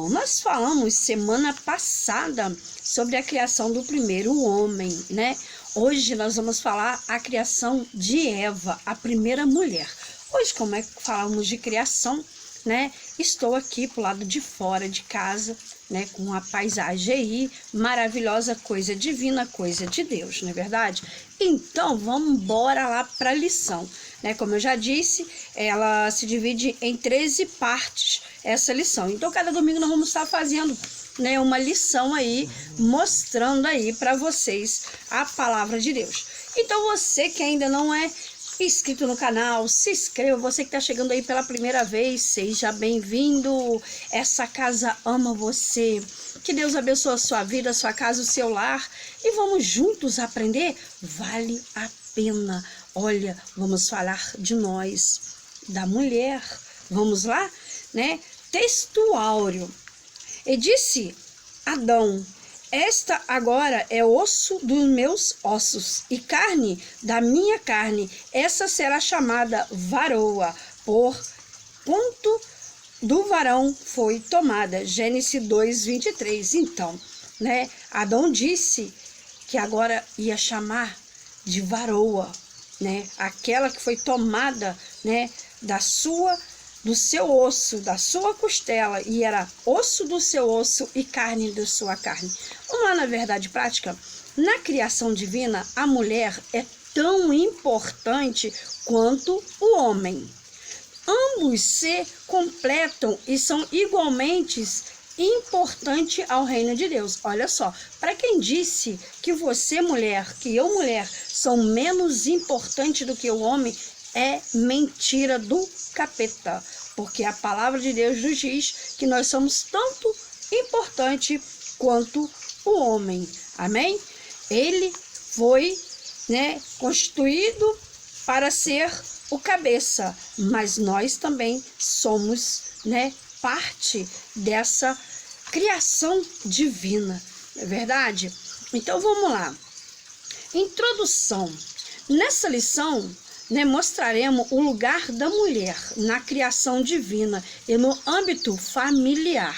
Então, nós falamos semana passada sobre a criação do primeiro homem, né? Hoje nós vamos falar a criação de Eva, a primeira mulher. Hoje, como é que falamos de criação, né? Estou aqui pro lado de fora de casa, né? Com a paisagem aí, maravilhosa, coisa divina, coisa de Deus, não é verdade? Então, vamos embora lá para a lição, né? Como eu já disse, ela se divide em 13 partes, essa lição. Então, cada domingo nós vamos estar fazendo, né, uma lição aí, mostrando aí para vocês a palavra de Deus. Então, você que ainda não é inscrito no canal, se inscreva. Você que está chegando aí pela primeira vez, seja bem-vindo. Essa casa ama você. Que Deus abençoe a sua vida, a sua casa, o seu lar. E vamos juntos aprender? Vale a pena. Olha, vamos falar de nós, da mulher. Vamos lá, né? Texto áureo. E disse Adão: esta agora é osso dos meus ossos e carne da minha carne. Essa será chamada varoa, por quanto do varão foi tomada. Gênesis 2:23. Então, né, Adão disse que agora ia chamar de varoa, né, aquela que foi tomada, né, do seu osso, da sua costela, e era osso do seu osso e carne da sua carne. Vamos lá na verdade prática? Na criação divina, a mulher é tão importante quanto o homem. Ambos se completam e são igualmente importantes ao reino de Deus. Olha só, para quem disse que você, mulher, que eu, mulher, são menos importantes do que o homem, é mentira do capeta, porque a palavra de Deus nos diz que nós somos tanto importante quanto o homem. Amém? Ele foi, né, constituído para ser o cabeça, mas nós também somos, né, parte dessa criação divina, não é verdade? Então vamos lá. Introdução. Nessa lição, né, mostraremos o lugar da mulher na criação divina e no âmbito familiar.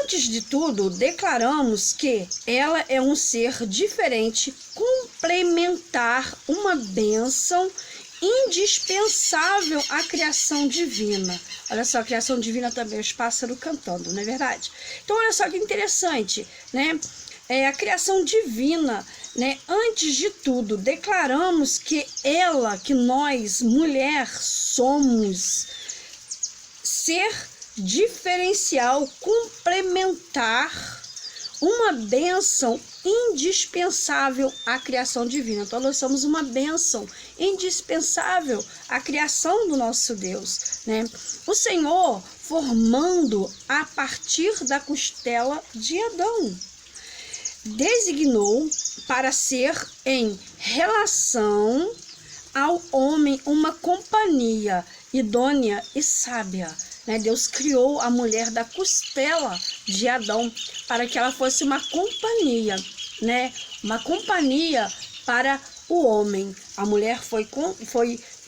Antes de tudo, declaramos que ela é um ser diferente, complementar, uma bênção indispensável à criação divina. Olha só, a criação divina também, os pássaros cantando, não é verdade? Então, olha só que interessante, né? A criação divina, né? Antes de tudo, declaramos que ela, que nós, mulher, somos ser diferencial, complementar, uma bênção indispensável à criação divina. Então, nós somos uma bênção indispensável à criação do nosso Deus, né? O Senhor formando a partir da costela de Adão, designou para ser em relação ao homem uma companhia idônea e sábia, né? Deus criou a mulher da costela de Adão para que ela fosse uma companhia, né? Uma companhia para o homem. A mulher foi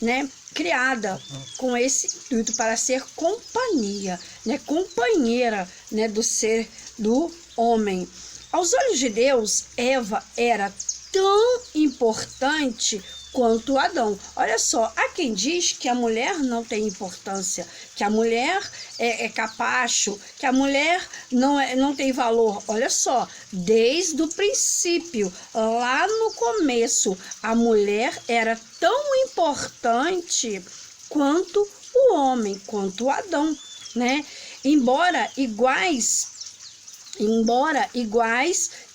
né, criada com esse intuito para ser companhia, né? Companheira, né, do ser do homem. Aos olhos de Deus, Eva era tão importante quanto Adão. Olha só, há quem diz que a mulher não tem importância, que a mulher é capacho, que a mulher não tem valor. Olha só, desde o princípio, lá no começo, a mulher era tão importante quanto o homem, quanto Adão, né? Embora iguais,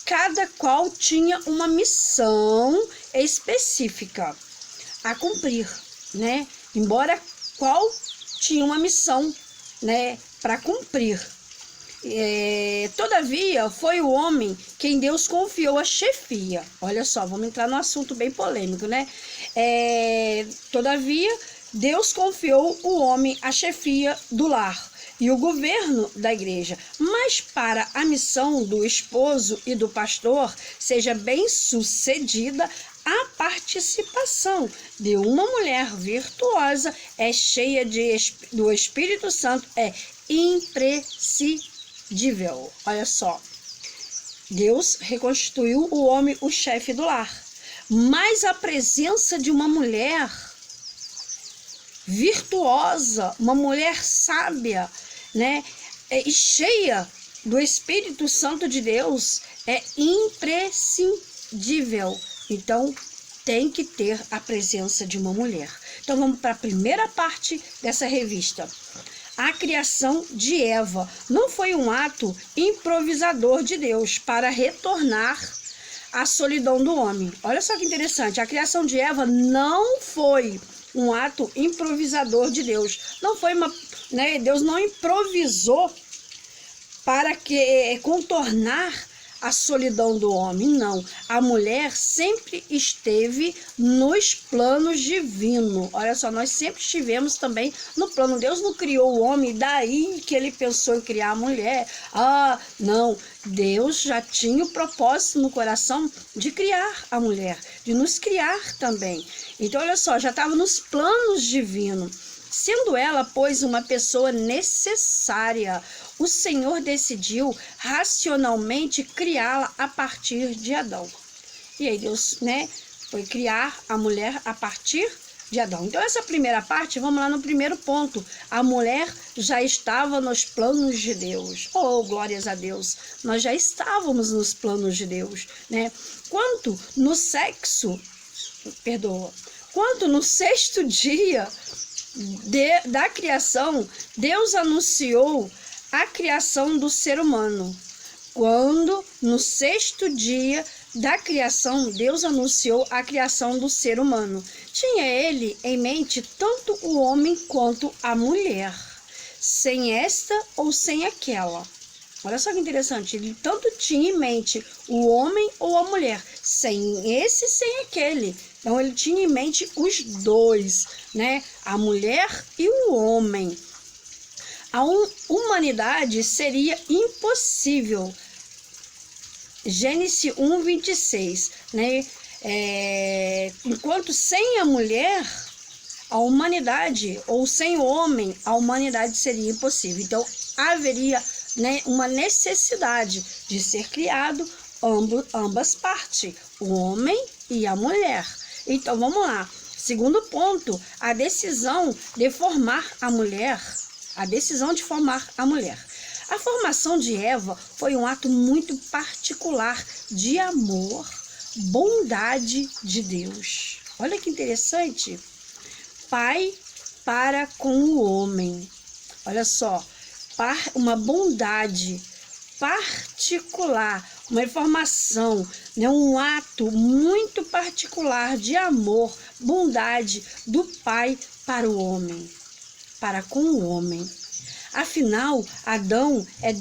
cada qual tinha uma missão específica a cumprir, né? Embora qual tinha uma missão, né, para cumprir. Todavia, foi o homem quem Deus confiou a chefia. Olha só, vamos entrar num assunto bem polêmico, né? Todavia, Deus confiou o homem a chefia do lar e o governo da igreja, mas para a missão do esposo e do pastor seja bem sucedida, a participação de uma mulher virtuosa, cheia do Espírito Santo, é imprescindível. Olha só, Deus reconstituiu o homem o chefe do lar, mas a presença de uma mulher virtuosa, uma mulher sábia, né, e cheia do Espírito Santo de Deus, é imprescindível. Então, tem que ter a presença de uma mulher. Então, vamos para a primeira parte dessa revista. A criação de Eva não foi um ato improvisador de Deus para retornar à solidão do homem. Olha só que interessante, a criação de Eva não foi um ato improvisador de Deus. Não foi Deus não improvisou para contornar a solidão do homem, não. A mulher sempre esteve nos planos divinos. Olha só, nós sempre estivemos também no plano. Deus não criou o homem, daí que ele pensou em criar a mulher. Não. Deus já tinha o propósito no coração de criar a mulher, de nos criar também. Então, olha só, já estava nos planos divinos. Sendo ela, pois, uma pessoa necessária, o Senhor decidiu racionalmente criá-la a partir de Adão. E aí Deus, foi criar a mulher a partir de Adão. Então, essa primeira parte, vamos lá no primeiro ponto. A mulher já estava nos planos de Deus. Oh, glórias a Deus! Nós já estávamos nos planos de Deus, Quanto no sexto dia da criação, Deus anunciou a criação do ser humano. Quando no sexto dia da criação, Deus anunciou a criação do ser humano. Tinha ele em mente tanto o homem quanto a mulher, sem esta ou sem aquela. Olha só que interessante, ele tanto tinha em mente o homem ou a mulher, sem esse, sem aquele. Então, ele tinha em mente os dois, a mulher e o homem. A humanidade seria impossível. Gênesis 1:26, enquanto sem a mulher, a humanidade, ou sem o homem, a humanidade seria impossível. Então, haveria uma necessidade de ser criado ambas partes, o homem e a mulher. Então, vamos lá. Segundo ponto, a decisão de formar a mulher. A formação de Eva foi um ato muito particular de amor, bondade de Deus. Olha que interessante. Pai para com o homem. Olha só, uma bondade particular, uma informação, um ato muito particular de amor, bondade do Pai para o homem, para com o homem. Afinal, Adão é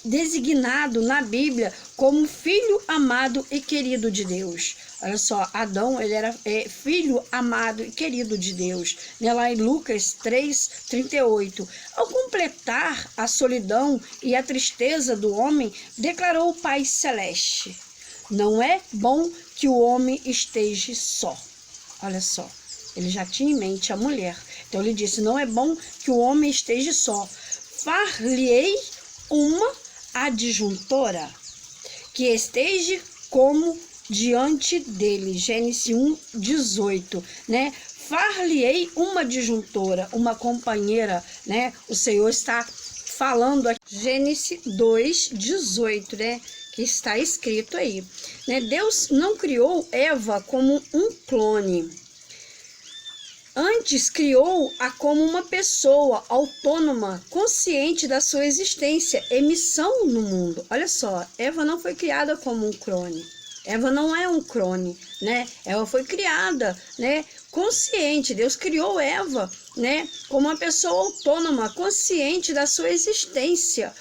designado na Bíblia como filho amado e querido de Deus. Olha só, Adão, ele era filho amado e querido de Deus. Lá em Lucas 3:38. Ao completar a solidão e a tristeza do homem, declarou o Pai Celeste: não é bom que o homem esteja só. Olha só, ele já tinha em mente a mulher. Então ele disse, não é bom que o homem esteja só. Far-lhe-ei uma adjuntora que esteja como diante dele. Gênesis 1:18, Far-lhe-ei uma adjuntora, uma companheira, O Senhor está falando aqui. Gênesis 2:18, que está escrito aí, Deus não criou Eva como um clone. Antes, criou-a como uma pessoa autônoma, consciente da sua existência e missão no mundo. Olha só, Eva não foi criada como um clone. Eva não é um clone, Eva foi criada, consciente. Deus criou Eva, como uma pessoa autônoma, consciente da sua existência,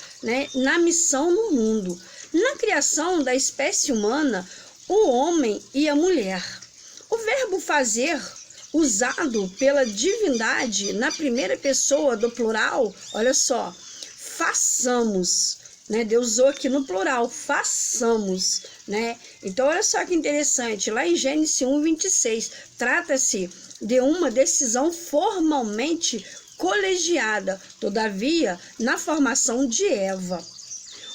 na missão no mundo. Na criação da espécie humana, o homem e a mulher. O verbo fazer, usado pela divindade na primeira pessoa do plural, olha só, façamos, Deus usou aqui no plural, façamos, Então, olha só que interessante, lá em Gênesis 1:26, trata-se de uma decisão formalmente colegiada, todavia, na formação de Eva.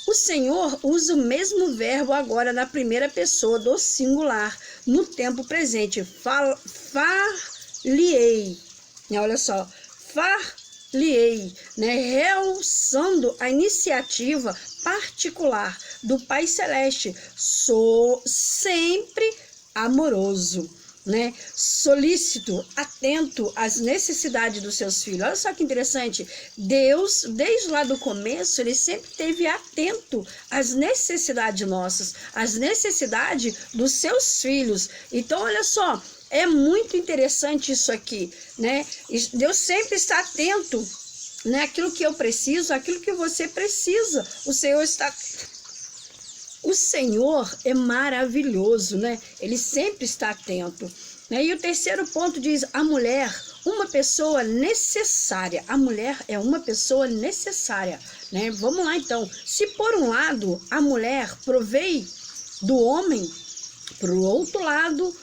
O Senhor usa o mesmo verbo agora na primeira pessoa do singular, no tempo presente. Far-lhe-ei. Olha só, far-lhe-ei, né? Realçando a iniciativa particular do Pai Celeste, sou sempre amoroso, né? Solícito, atento às necessidades dos seus filhos. Olha só que interessante, Deus, desde lá do começo, ele sempre esteve atento às necessidades nossas, às necessidades dos seus filhos. Então, olha só, é muito interessante isso aqui, né? Deus sempre está atento, né? Aquilo que eu preciso, aquilo que você precisa. O Senhor é maravilhoso, né? Ele sempre está atento, né? E o terceiro ponto diz: a mulher, uma pessoa necessária. A mulher é uma pessoa necessária, né? Vamos lá então. Se por um lado a mulher provém do homem, por outro lado,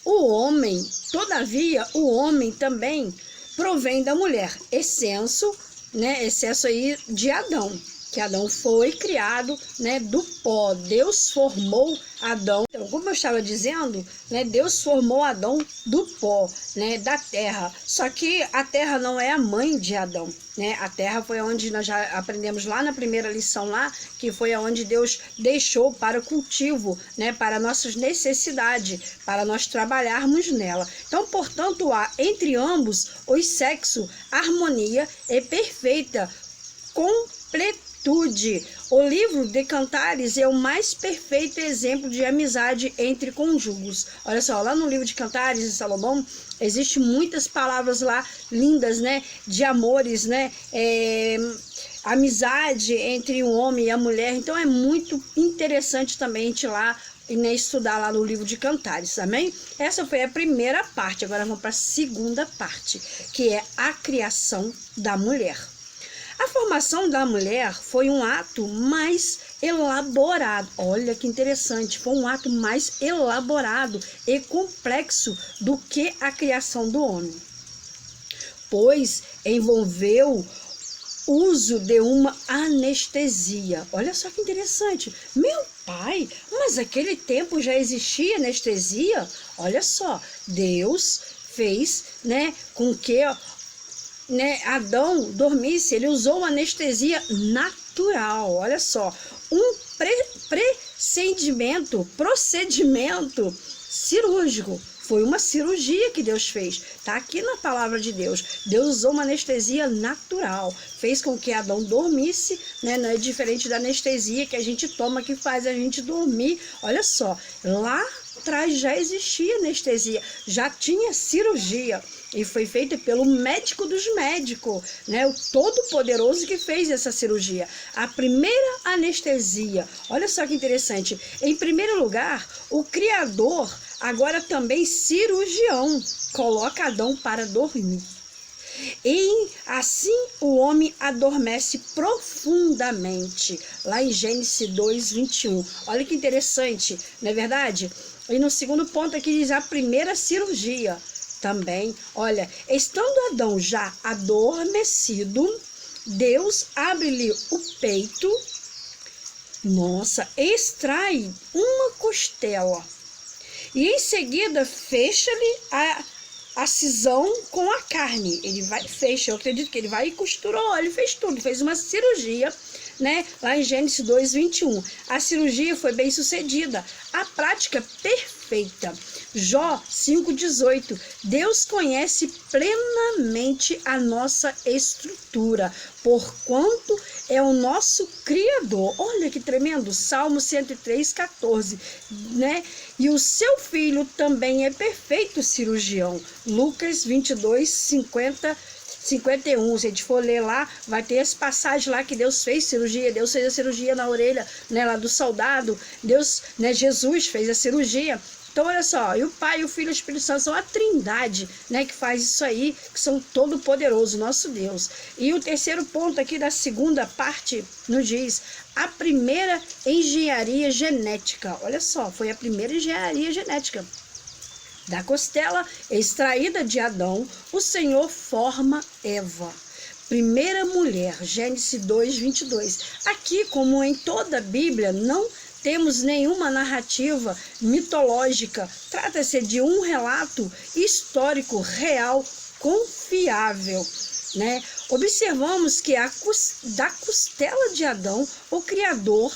o homem, todavia, o homem também provém da mulher. Excesso, né? Excesso aí de Adão, que Adão foi criado, né, do pó. Deus formou Adão. Então, como eu estava dizendo, né, Deus formou Adão do pó, né, da terra. Só que a terra não é a mãe de Adão, né? A terra foi onde nós já aprendemos lá na primeira lição lá, que foi onde Deus deixou para o cultivo, né, para nossas necessidades, para nós trabalharmos nela. Então, portanto, há entre ambos os sexos harmonia é perfeita, completamente. O livro de Cantares é o mais perfeito exemplo de amizade entre cônjuges. Olha só, lá no livro de Cantares de Salomão, existem muitas palavras lá lindas, né? De amores, né? Amizade entre o homem e a mulher. Então é muito interessante também a gente lá, né, estudar lá no livro de Cantares, amém? Essa foi a primeira parte. Agora vamos para a segunda parte, que é a criação da mulher. A formação da mulher foi um ato mais elaborado. Olha que interessante, foi um ato mais elaborado e complexo do que a criação do homem, pois envolveu uso de uma anestesia. Olha só que interessante. Meu pai, mas naquele tempo já existia anestesia? Olha só, Deus fez, né, com que Adão dormisse. Ele usou uma anestesia natural. Olha só, um procedimento cirúrgico. Foi uma cirurgia que Deus fez. Está aqui na palavra de Deus. Deus usou uma anestesia natural. Fez com que Adão dormisse, né? Não é diferente da anestesia que a gente toma, que faz a gente dormir. Olha só, lá atrás já existia anestesia, já tinha cirurgia. E foi feita pelo médico dos médicos, né? O Todo-Poderoso que fez essa cirurgia. A primeira anestesia. Olha só que interessante. Em primeiro lugar, o Criador, agora também cirurgião, coloca Adão para dormir. E assim o homem adormece profundamente. Lá em Gênesis 2:21. Olha que interessante, não é verdade? E no segundo ponto aqui diz a primeira cirurgia. Também, olha, estando Adão já adormecido, Deus abre-lhe o peito, extrai uma costela e em seguida fecha-lhe a cisão com a carne. Ele fecha, eu acredito que ele vai e costurou, ele fez tudo, fez uma cirurgia, né? Lá em Gênesis 2:21. A cirurgia foi bem sucedida, a prática perfeita. Jó 5:18. Deus conhece plenamente a nossa estrutura, porquanto é o nosso Criador. Olha que tremendo. Salmo 103:14, né? E o seu filho também é perfeito cirurgião. Lucas 22:51. Se a gente for ler lá, vai ter essa passagem lá que Deus fez cirurgia. Deus fez a cirurgia na orelha, né, lá do soldado. Deus, né, Jesus fez a cirurgia. Então, olha só, e o Pai, o Filho e o Espírito Santo são a trindade, né, que faz isso aí, que são todo-poderoso, nosso Deus. E o terceiro ponto aqui da segunda parte nos diz a primeira engenharia genética. Olha só, foi a primeira engenharia genética. Da costela extraída de Adão, o Senhor forma Eva. primeira mulher, Gênesis 2, 22. Aqui, como em toda a Bíblia, não temos nenhuma narrativa mitológica. Trata-se de um relato histórico real, confiável, né? Observamos que da costela de Adão, o Criador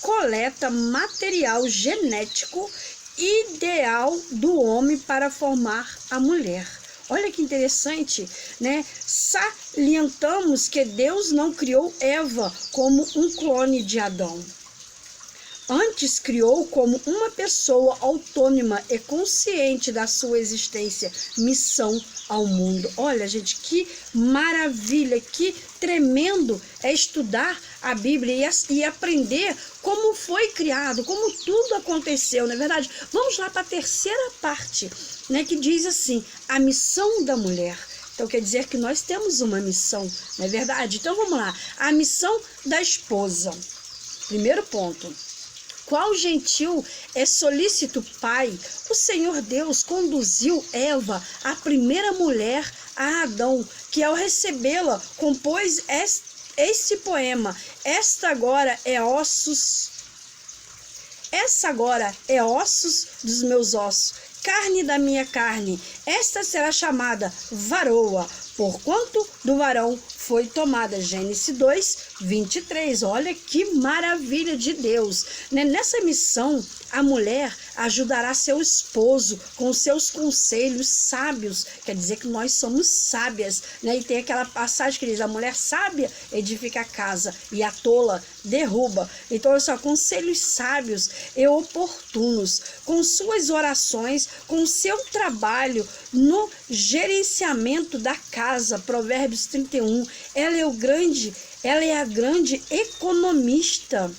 coleta material genético ideal do homem para formar a mulher. Olha que interessante, né? Salientamos que Deus não criou Eva como um clone de Adão. Antes criou como uma pessoa autônoma e consciente da sua existência, missão ao mundo. Olha, gente, que maravilha, que tremendo é estudar a Bíblia e aprender como foi criado, como tudo aconteceu, não é verdade? Vamos lá para a terceira parte, né, que diz assim, a missão da mulher. Então quer dizer que nós temos uma missão, não é verdade? Então vamos lá, a missão da esposa. Primeiro ponto. Qual gentil é solícito pai, o Senhor Deus conduziu Eva, a primeira mulher, a Adão, que ao recebê-la compôs este poema. Essa agora é ossos dos meus ossos, carne da minha carne. Esta será chamada varoa, porquanto do varão foi tomada. Gênesis 2, 23. Olha que maravilha de Deus, né? Nessa missão, a mulher ajudará seu esposo com seus conselhos sábios. Quer dizer que nós somos sábias, né? E tem aquela passagem que diz, a mulher sábia edifica a casa e a tola derruba. Então, olha só, conselhos sábios e oportunos, com suas orações, com seu trabalho no gerenciamento da casa. Provérbios 31. Ela é a grande economista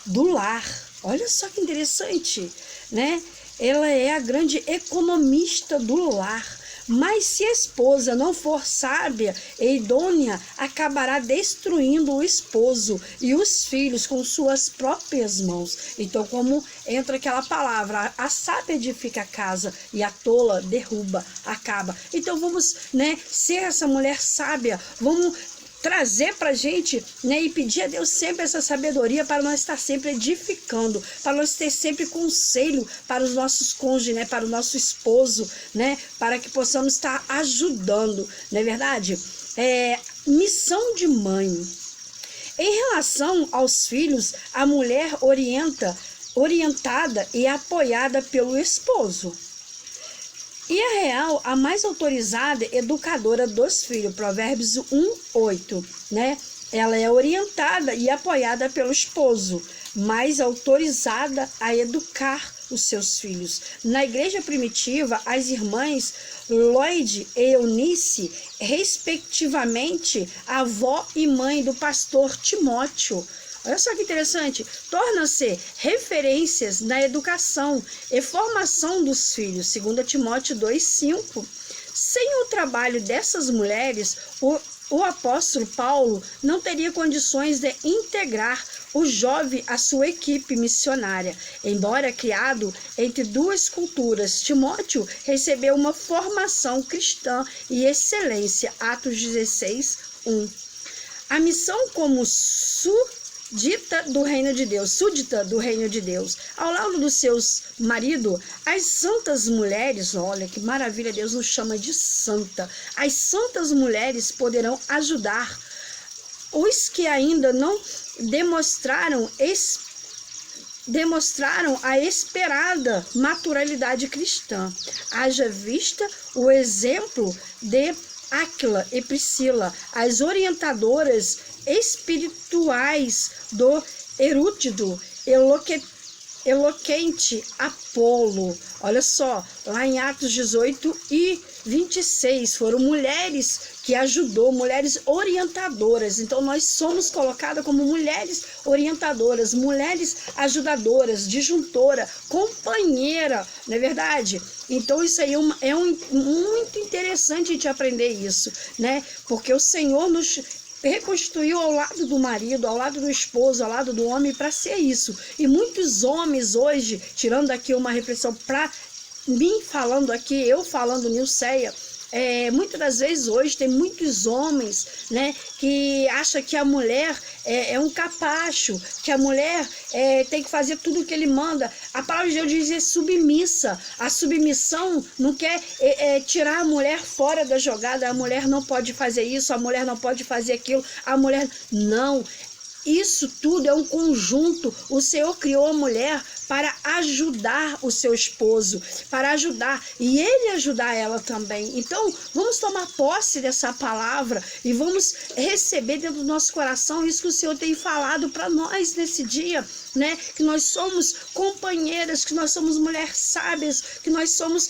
do lar. Olha só que interessante, né? Ela é a grande economista do lar. Mas se a esposa não for sábia e idônea, acabará destruindo o esposo e os filhos com suas próprias mãos. Então, como entra aquela palavra, a sábia edifica a casa e a tola derruba, acaba. Então, vamos, né, ser essa mulher sábia, vamos trazer para a gente, né, e pedir a Deus sempre essa sabedoria para nós estar sempre edificando, para nós ter sempre conselho para os nossos cônjuges, né, para o nosso esposo, né, para que possamos estar ajudando, não é verdade? Missão de mãe. Em relação aos filhos, a mulher orientada e apoiada pelo esposo. E a real, a mais autorizada educadora dos filhos, Provérbios 1, 8, né? Ela é orientada e apoiada pelo esposo, mais autorizada a educar os seus filhos. Na igreja primitiva, as irmãs Lloyd e Eunice, respectivamente, avó e mãe do pastor Timóteo, olha só que interessante, tornam-se referências na educação e formação dos filhos, 2 Timóteo 2,5. Sem o trabalho dessas mulheres, o apóstolo Paulo não teria condições de integrar o jovem à sua equipe missionária. Embora criado entre duas culturas, Timóteo recebeu uma formação cristã e excelência, Atos 16, 1. A missão como súdita do reino de Deus. Ao lado dos seus maridos, as santas mulheres, olha que maravilha, Deus nos chama de santa. As santas mulheres poderão ajudar os que ainda não demonstraram a esperada naturalidade cristã. Haja vista o exemplo de Áquila e Priscila, as orientadoras espirituais do erudito, eloquente Apolo. Olha só, lá em Atos 18 e 26, foram mulheres que ajudou, mulheres orientadoras. Então nós somos colocadas como mulheres orientadoras, mulheres ajudadoras, disjuntora, companheira, não é verdade? Então isso aí é muito interessante a gente aprender isso, né? Porque o Senhor nos reconstruiu ao lado do marido, ao lado do esposo, ao lado do homem para ser isso. E muitos homens hoje, tirando aqui uma reflexão para mim falando aqui, eu falando Nilceia, muitas das vezes hoje tem muitos homens, né, que acham que a mulher é um capacho, que a mulher tem que fazer tudo o que ele manda. A palavra de Deus diz é submissa. A submissão não quer tirar a mulher fora da jogada. A mulher não pode fazer isso, a mulher não pode fazer aquilo, a mulher... Não. Isso tudo é um conjunto. O Senhor criou a mulher para ajudar o seu esposo, para ajudar, e ele ajudar ela também. Então, vamos tomar posse dessa palavra e vamos receber dentro do nosso coração isso que o Senhor tem falado para nós nesse dia, né? Que nós somos companheiras, que nós somos mulheres sábias, que nós somos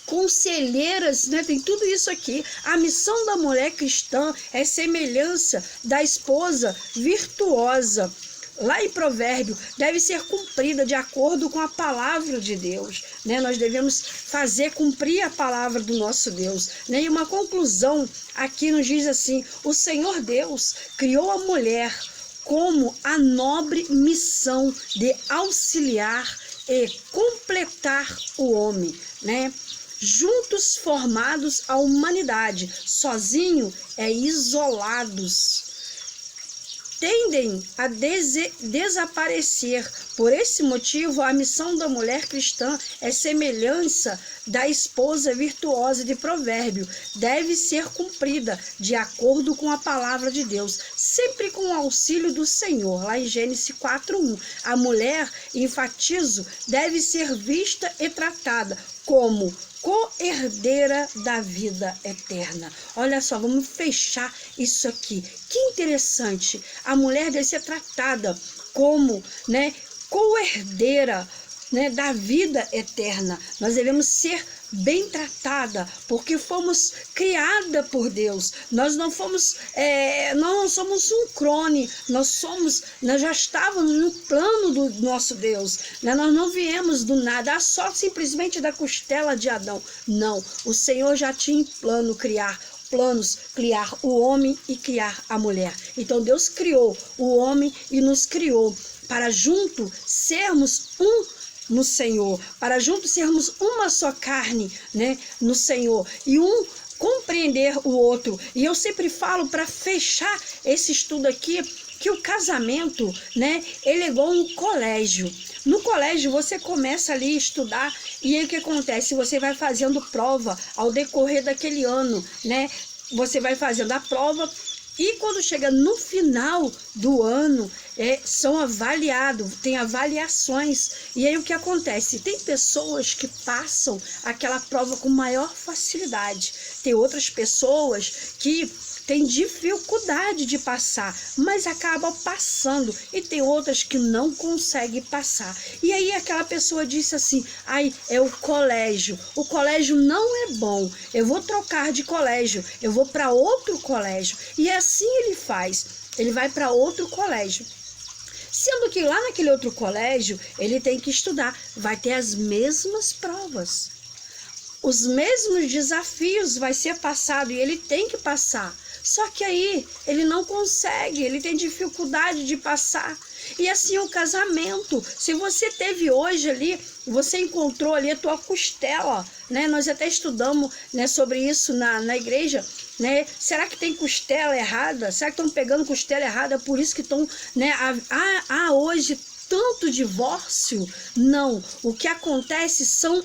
conselheiras, né? Tem tudo isso aqui. A missão da mulher cristã é semelhança da esposa virtuosa. Lá em Provérbio, deve ser cumprida de acordo com a palavra de Deus, né? Nós devemos fazer cumprir a palavra do nosso Deus, né? E uma conclusão aqui nos diz assim: o Senhor Deus criou a mulher como a nobre missão de auxiliar e completar o homem, né? Juntos formados a humanidade, sozinho isolados, tendem a desaparecer. Por esse motivo, a missão da mulher cristã é semelhança da esposa virtuosa de Provérbio. Deve ser cumprida de acordo com a palavra de Deus, sempre com o auxílio do Senhor. Lá em Gênesis 4:1. A mulher, enfatizo, deve ser vista e tratada como co-herdeira da vida eterna. Olha só, vamos fechar isso aqui. Que interessante. A mulher deve ser tratada como, né, co-herdeira, né, da vida eterna. Nós devemos ser bem tratada, porque fomos criada por Deus. Nós não fomos, nós não somos um clone, nós já estávamos no plano do nosso Deus, né? Nós não viemos do nada, só simplesmente da costela de Adão. Não, o Senhor já tinha em plano criar o homem e criar a mulher. Então Deus criou o homem e nos criou para juntos sermos um no Senhor, para juntos sermos uma só carne, né, no Senhor, e um compreender o outro. E eu sempre falo, para fechar esse estudo aqui, que o casamento, né, ele é igual um colégio. No colégio você começa ali a estudar, e aí o que acontece? Você vai fazendo prova ao decorrer daquele ano, né? Você vai fazendo a prova, e quando chega no final do ano, são avaliados, tem avaliações. E aí o que acontece? Tem pessoas que passam aquela prova com maior facilidade. Tem outras pessoas que têm dificuldade de passar, mas acabam passando. E tem outras que não conseguem passar. E aí aquela pessoa disse assim: ai, é o colégio não é bom, eu vou trocar de colégio, eu vou para outro colégio. E assim ele faz, ele vai para outro colégio. Sendo que lá naquele outro colégio, ele tem que estudar, vai ter as mesmas provas, os mesmos desafios vai ser passado, e ele tem que passar. Só que aí ele não consegue, ele tem dificuldade de passar. E assim o casamento, se você teve hoje ali, você encontrou ali a tua costela, né? Nós até estudamos, né, sobre isso na igreja, né? Será que tem costela errada? Será que estão pegando costela errada? Por isso que estão, né, hoje tanto divórcio? Não, o que acontece são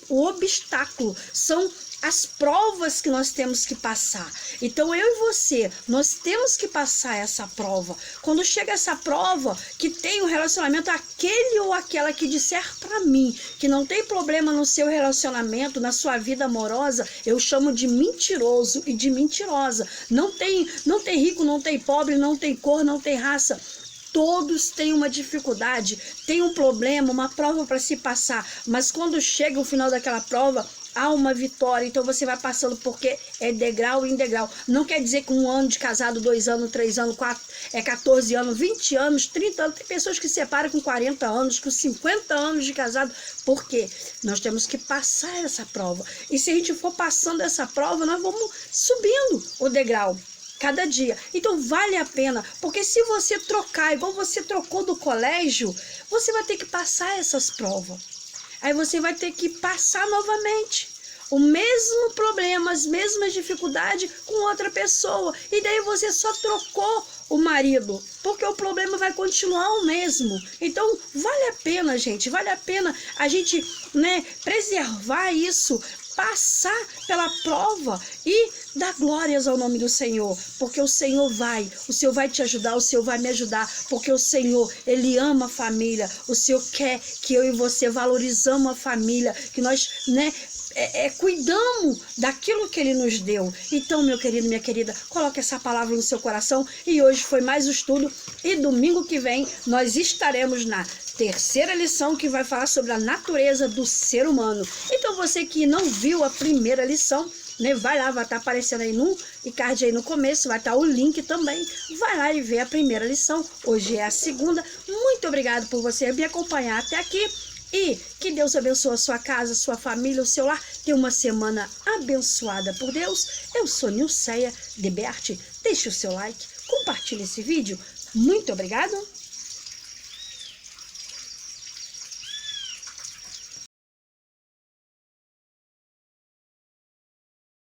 o obstáculo, são as provas que nós temos que passar. Então eu e você, nós temos que passar essa prova. Quando chega essa prova, que tem um relacionamento, aquele ou aquela que disser para mim que não tem problema no seu relacionamento, na sua vida amorosa, eu chamo de mentiroso e de mentirosa. Não tem rico, não tem pobre, não tem cor, não tem raça. Todos têm uma dificuldade, tem um problema, uma prova para se passar, mas quando chega o final daquela prova, há uma vitória. Então você vai passando, porque é degrau em degrau. Não quer dizer que 1 ano de casado, 2 anos, 3 anos, 14 anos, 20 anos, 30 anos. Tem pessoas que se separam com 40 anos, com 50 anos de casado. Por quê? Nós temos que passar essa prova. E se a gente for passando essa prova, nós vamos subindo o degrau cada dia. Então vale a pena, porque se você trocar igual você trocou do colégio, você vai ter que passar essas provas. Aí você vai ter que passar novamente. o mesmo problema, as mesmas dificuldades com outra pessoa. E daí você só trocou o marido, porque o problema vai continuar o mesmo. Então, vale a pena, gente, vale a pena a gente, né, preservar isso, passar pela prova e dar glórias ao nome do Senhor, porque o Senhor vai te ajudar, o Senhor vai me ajudar, porque o Senhor, Ele ama a família, o Senhor quer que eu e você valorizamos a família, que nós, né, cuidamos daquilo que Ele nos deu. Então, meu querido, minha querida, coloque essa palavra no seu coração. E hoje foi mais um estudo, e domingo que vem nós estaremos na terceira lição, que vai falar sobre a natureza do ser humano. Então, você que não viu a primeira lição, né, vai lá, vai estar aparecendo aí no card aí no começo, vai estar o link também. Vai lá e vê a primeira lição. Hoje é a segunda. Muito obrigado por você me acompanhar até aqui. E que Deus abençoe a sua casa, a sua família, o seu lar. Tenha uma semana abençoada por Deus. Eu sou Nilceia de Bert. Deixe o seu like, compartilhe esse vídeo. Muito obrigado.